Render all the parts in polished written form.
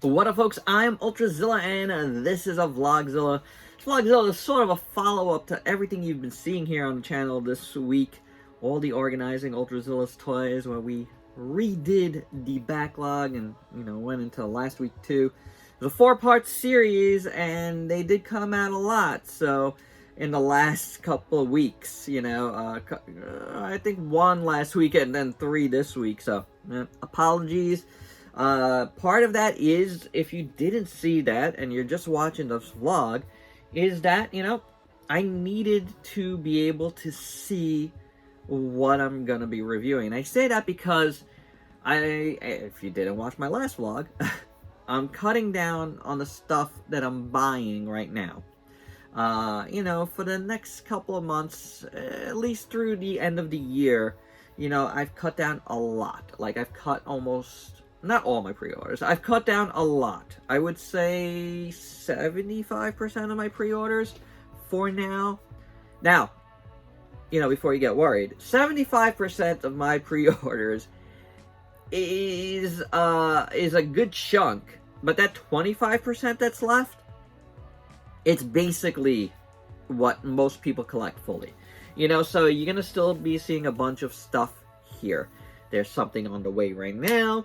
What up, folks? I'm Ultrazilla, and this is a Vlogzilla. Vlogzilla is sort of a follow-up to everything you've been seeing here on the channel this week. All the organizing Ultrazilla's toys, where we redid the backlog and, went into last week too. It was a 4-part series, and they did come out a lot. So, in the last couple of weeks, I think 1 last week and then 3 this week. So, apologies. Part of that is, if you didn't see that and you're just watching this vlog, is that, I needed to be able to see what I'm gonna be reviewing. And I say that because if you didn't watch my last vlog, I'm cutting down on the stuff that I'm buying right now. For the next couple of months, at least through the end of the year, I've cut down a lot. Like, I've cut not all my pre-orders. I've cut down a lot. I would say 75% of my pre-orders for now. Now, before you get worried, 75% of my pre-orders is a good chunk, but that 25% that's left, it's basically what most people collect fully. So you're gonna still be seeing a bunch of stuff here. There's something on the way right now.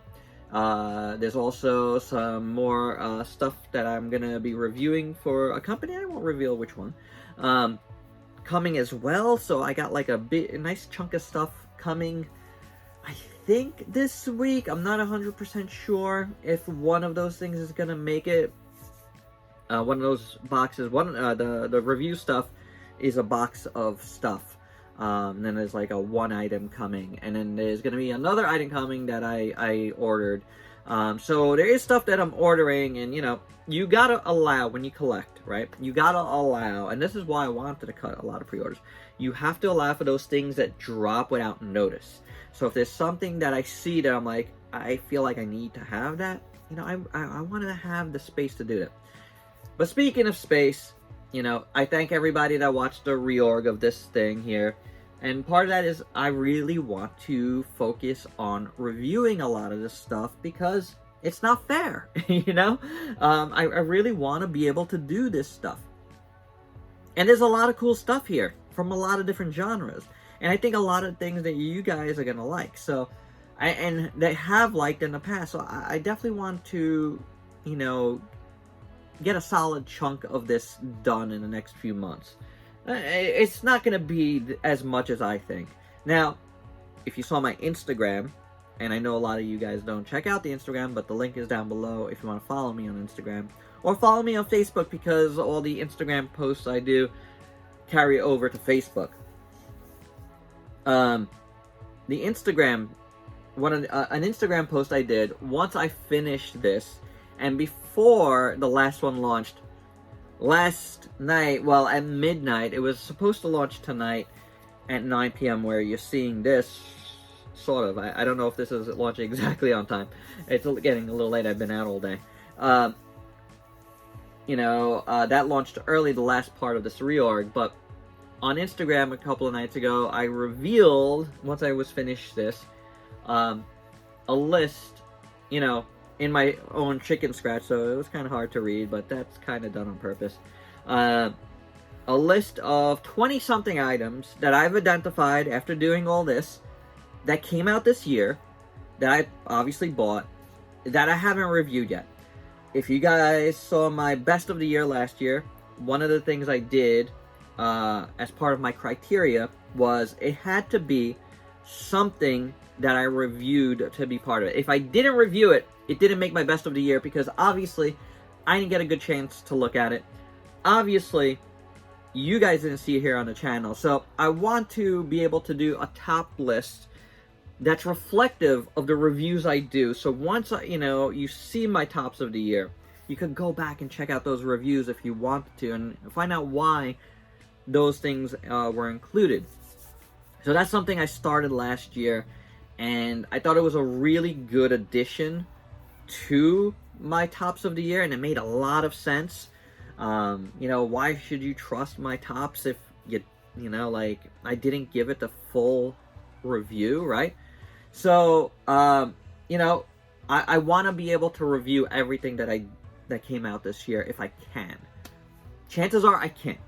There's also some more stuff that I'm gonna be reviewing for a company. I won't reveal which one. Coming as well. So I got like a nice chunk of stuff coming, I think this week. I'm not 100% sure if one of those things is gonna make it. One of those boxes, the review stuff is a box of stuff. And then there's like a 1 item coming, and then there's gonna be another item coming that I ordered. So there is stuff that I'm ordering, and you gotta allow, when you collect, right? You gotta allow, and this is why I wanted to cut a lot of pre-orders. You have to allow for those things that drop without notice. So if there's something that I see that I'm like, I feel like I need to have that, I want to have the space to do that. But speaking of space, I thank everybody that watched the reorg of this thing here. And part of that is I really want to focus on reviewing a lot of this stuff because it's not fair, I really want to be able to do this stuff. And there's a lot of cool stuff here from a lot of different genres. And I think a lot of things that you guys are going to like. So, and they have liked in the past. So I definitely want to, get a solid chunk of this done in the next few months. It's not going to be as much as I think. Now, if you saw my Instagram, and I know a lot of you guys don't check out the Instagram, but the link is down below if you want to follow me on Instagram. Or follow me on Facebook, because all the Instagram posts I do carry over to Facebook. The Instagram, an Instagram post I did, once I finished this, and before the last one launched, last night, well, at midnight, it was supposed to launch tonight at 9 p.m. where you're seeing this, sort of. I don't know if this is launching exactly on time. It's getting a little late. I've been out all day. That launched early, the last part of this reorg, but on Instagram a couple of nights ago, I revealed, once I was finished this, a list, in my own chicken scratch, so it was kind of hard to read, but that's kind of done on purpose. A list of 20-something items that I've identified after doing all this, that came out this year, that I obviously bought, that I haven't reviewed yet. If you guys saw my best of the year last year, one of the things I did as part of my criteria was it had to be something that I reviewed to be part of it. If I didn't review it, it didn't make my best of the year, because obviously I didn't get a good chance to look at it. Obviously, you guys didn't see it here on the channel. So I want to be able to do a top list that's reflective of the reviews I do. So once, you see my tops of the year, you can go back and check out those reviews if you want to, and find out why those things were included. So that's something I started last year, and I thought it was a really good addition to my tops of the year, and it made a lot of sense. Why should you trust my tops if I didn't give it the full review, right? So, I want to be able to review everything that came out this year if I can. Chances are I can't.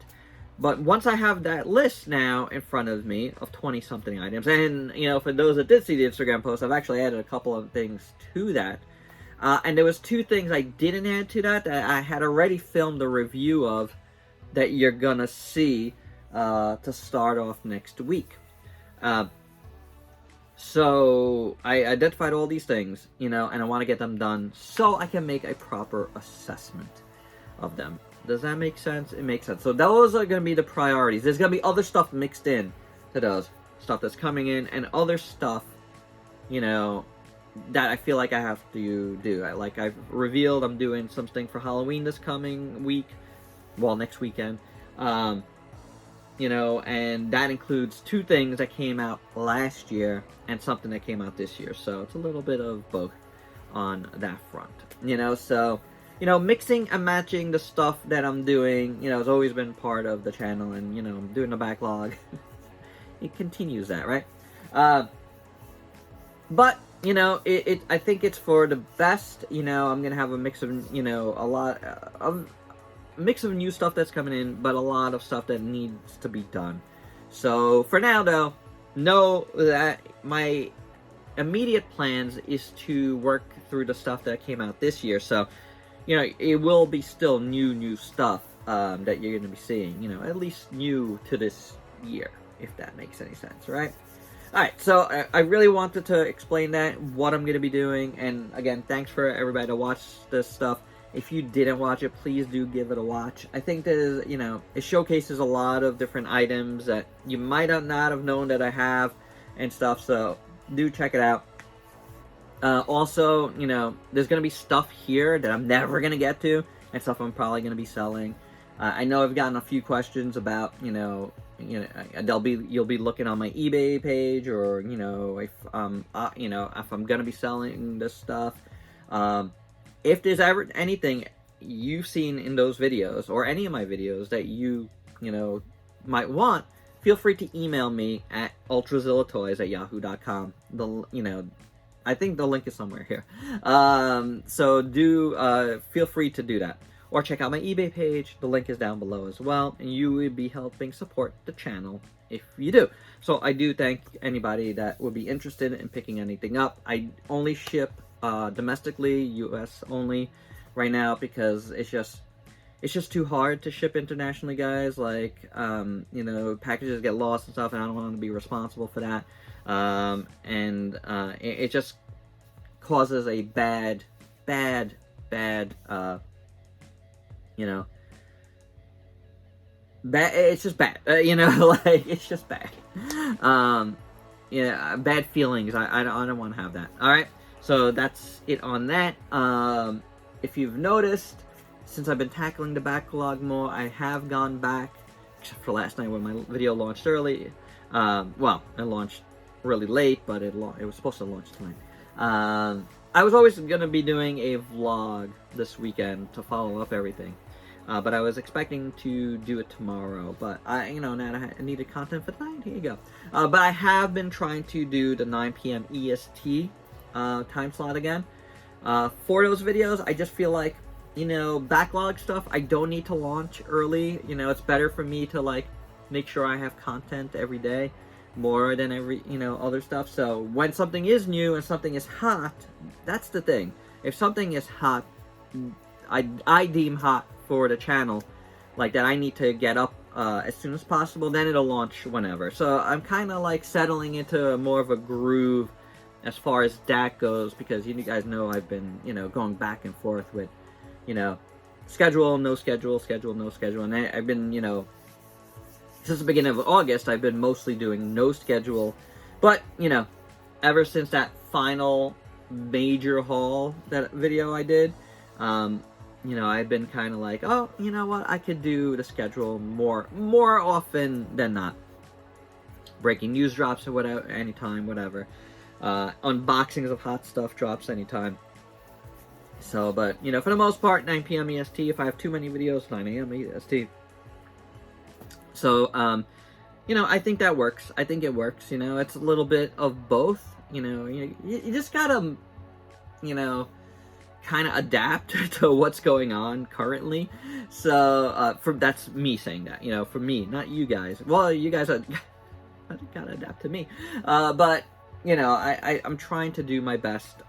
But once I have that list now in front of me of 20-something items, and, you know, for those that did see the Instagram post, I've actually added a couple of things to that. And there was 2 things I didn't add to that I had already filmed a review of that you're gonna see to start off next week. So I identified all these things, you know, and I want to get them done so I can make a proper assessment of them. Does that make sense? It makes sense. So those are going to be the priorities. There's going to be other stuff mixed in to those. Stuff that's coming in and other stuff, you know, that I feel like I have to do. Like I've revealed, I'm doing something for Halloween this coming week. Well, next weekend. You know, and that includes 2 things that came out last year and something that came out this year. So it's a little bit of both on that front. You know, so, you know, mixing and matching the stuff that I'm doing, you know, has always been part of the channel. And, you know, I'm doing the backlog. It continues that, right? But, you know, I think it's for the best. You know, I'm going to have a mix of, you know, a lot of... mix of new stuff that's coming in, but a lot of stuff that needs to be done. So for now, though, know that my immediate plans is to work through the stuff that came out this year. So, you know, it will be still new stuff that you're going to be seeing. You know, at least new to this year, if that makes any sense, right? Alright, so I really wanted to explain that, what I'm going to be doing, and again, thanks for everybody to watch this stuff. If you didn't watch it, please do give it a watch. I think there's, you know, it showcases a lot of different items that you might not have known that I have and stuff, so do check it out. Also, you know, there's going to be stuff here that I'm never going to get to, and stuff I'm probably going to be selling. I know I've gotten a few questions about, you'll be looking on my eBay page, or, you know, if I'm going to be selling this stuff. If there's ever anything you've seen in those videos, or any of my videos that you know, might want, feel free to email me at ultrazillatoys@yahoo.com. You know, I think the link is somewhere here. So do, feel free to do that. Or check out my eBay page. The link is down below as well. And you would be helping support the channel if you do. So I do thank anybody that would be interested in picking anything up. I only ship domestically, US only right now, because it's just too hard to ship internationally, guys. Like, you know, packages get lost and stuff, and I don't want to be responsible for that. It just causes a bad, you know, it's just bad, you know, like, it's just bad. Yeah, bad feelings. I don't want to have that. All right. So that's it on that. If you've noticed, since I've been tackling the backlog more, I have gone back, except for last night when my video launched early. Well, it launched really late, but it was supposed to launch tonight. I was always going to be doing a vlog this weekend to follow up everything. But I was expecting to do it tomorrow. But now I needed content for tonight. Here you go. But I have been trying to do the 9 p.m. EST time slot again. For those videos, I just feel like, you know, backlog stuff, I don't need to launch early. You know, it's better for me to, like, make sure I have content every day more than every, you know, other stuff. So when something is new and something is hot, that's the thing. If something is hot, I deem hot for the channel, like that I need to get up as soon as possible, then it'll launch whenever. So I'm kind of like settling into more of a groove as far as that goes, because you guys know I've been, you know, going back and forth with, you know, schedule, no schedule, schedule, no schedule, and I've been, you know, since the beginning of August, I've been mostly doing no schedule. But, you know, ever since that final major haul, that video I did, you know, I've been kind of like, oh, you know what, I could do the schedule more often than not. Breaking news drops or whatever, anytime, whatever. Unboxings of hot stuff drops anytime. So, but, you know, for the most part, 9 p.m. EST. If I have too many videos, 9 a.m. EST. So, you know, I think that works. I think it works, you know. It's a little bit of both, you know. You just gotta you know, kind of adapt to what's going on currently. So that's me saying that, you know, for me, not you guys. Well, you guys are gotta adapt to me, but you know, I'm trying to do my best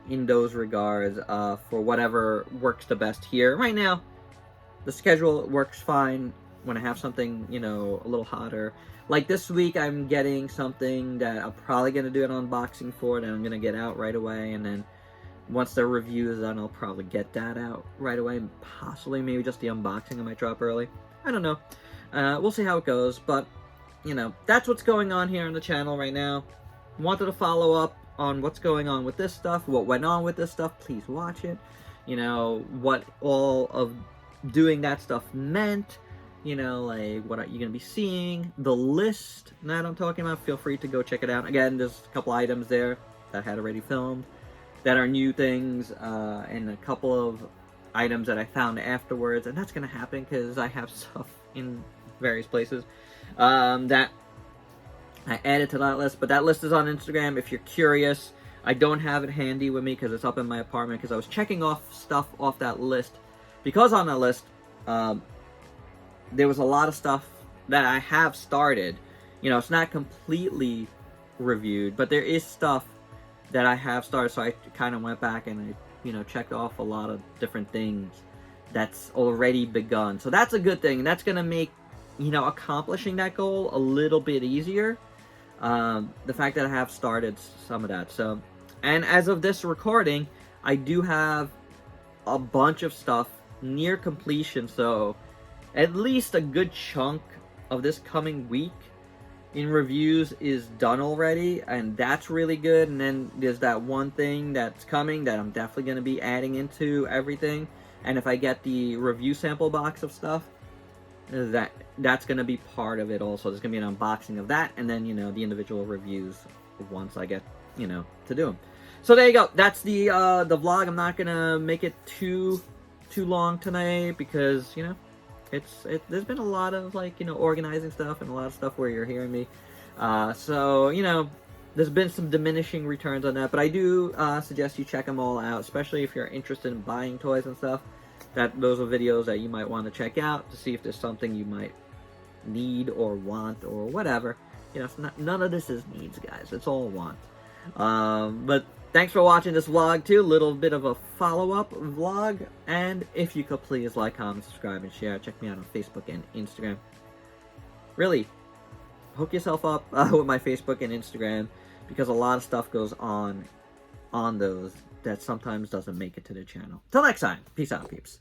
in those regards for whatever works the best here right now. The schedule works fine when I have something, you know, a little hotter. Like this week, I'm getting something that I'm probably gonna do an unboxing for, and I'm gonna get out right away, and then once the review is done, I'll probably get that out right away. Possibly, maybe just the unboxing I might drop early. I don't know. We'll see how it goes, but, you know, that's what's going on here on the channel right now. Wanted to follow up on what's going on with this stuff, what went on with this stuff. Please watch it. You know, what all of doing that stuff meant. You know, like, what are you going to be seeing? The list that I'm talking about, feel free to go check it out. Again, there's a couple items there that I had already filmed that are new things, and a couple of items that I found afterwards, and that's gonna happen because I have stuff in various places that I added to that list, but that list is on Instagram if you're curious. I don't have it handy with me because it's up in my apartment, because I was checking off stuff off that list, because on that list, there was a lot of stuff that I have started. You know, it's not completely reviewed, but there is stuff that I have started, so I kind of went back and I, you know, checked off a lot of different things that's already begun. So that's a good thing, and that's going to make, you know, accomplishing that goal a little bit easier. The fact that I have started some of that. So, and as of this recording, I do have a bunch of stuff near completion, so at least a good chunk of this coming week in reviews is done already, and that's really good. And then there's that one thing that's coming that I'm definitely going to be adding into everything, and if I get the review sample box of stuff, that's going to be part of it also. There's going to be an unboxing of that, and then, you know, the individual reviews once I get, you know, to do them. So there you go. That's the vlog. I'm not going to make it too long tonight, because, you know, there's been a lot of, like, you know, organizing stuff and a lot of stuff where you're hearing me. So, you know, there's been some diminishing returns on that, but I do suggest you check them all out, especially if you're interested in buying toys and stuff. Those are videos that you might want to check out to see if there's something you might need or want or whatever. You know, it's none of this is needs, guys. It's all want. But thanks for watching this vlog too. A little bit of a follow-up vlog. And if you could please like, comment, subscribe, and share. Check me out on Facebook and Instagram. Really, hook yourself up with my Facebook and Instagram, because a lot of stuff goes on those that sometimes doesn't make it to the channel. Till next time, peace out, peeps.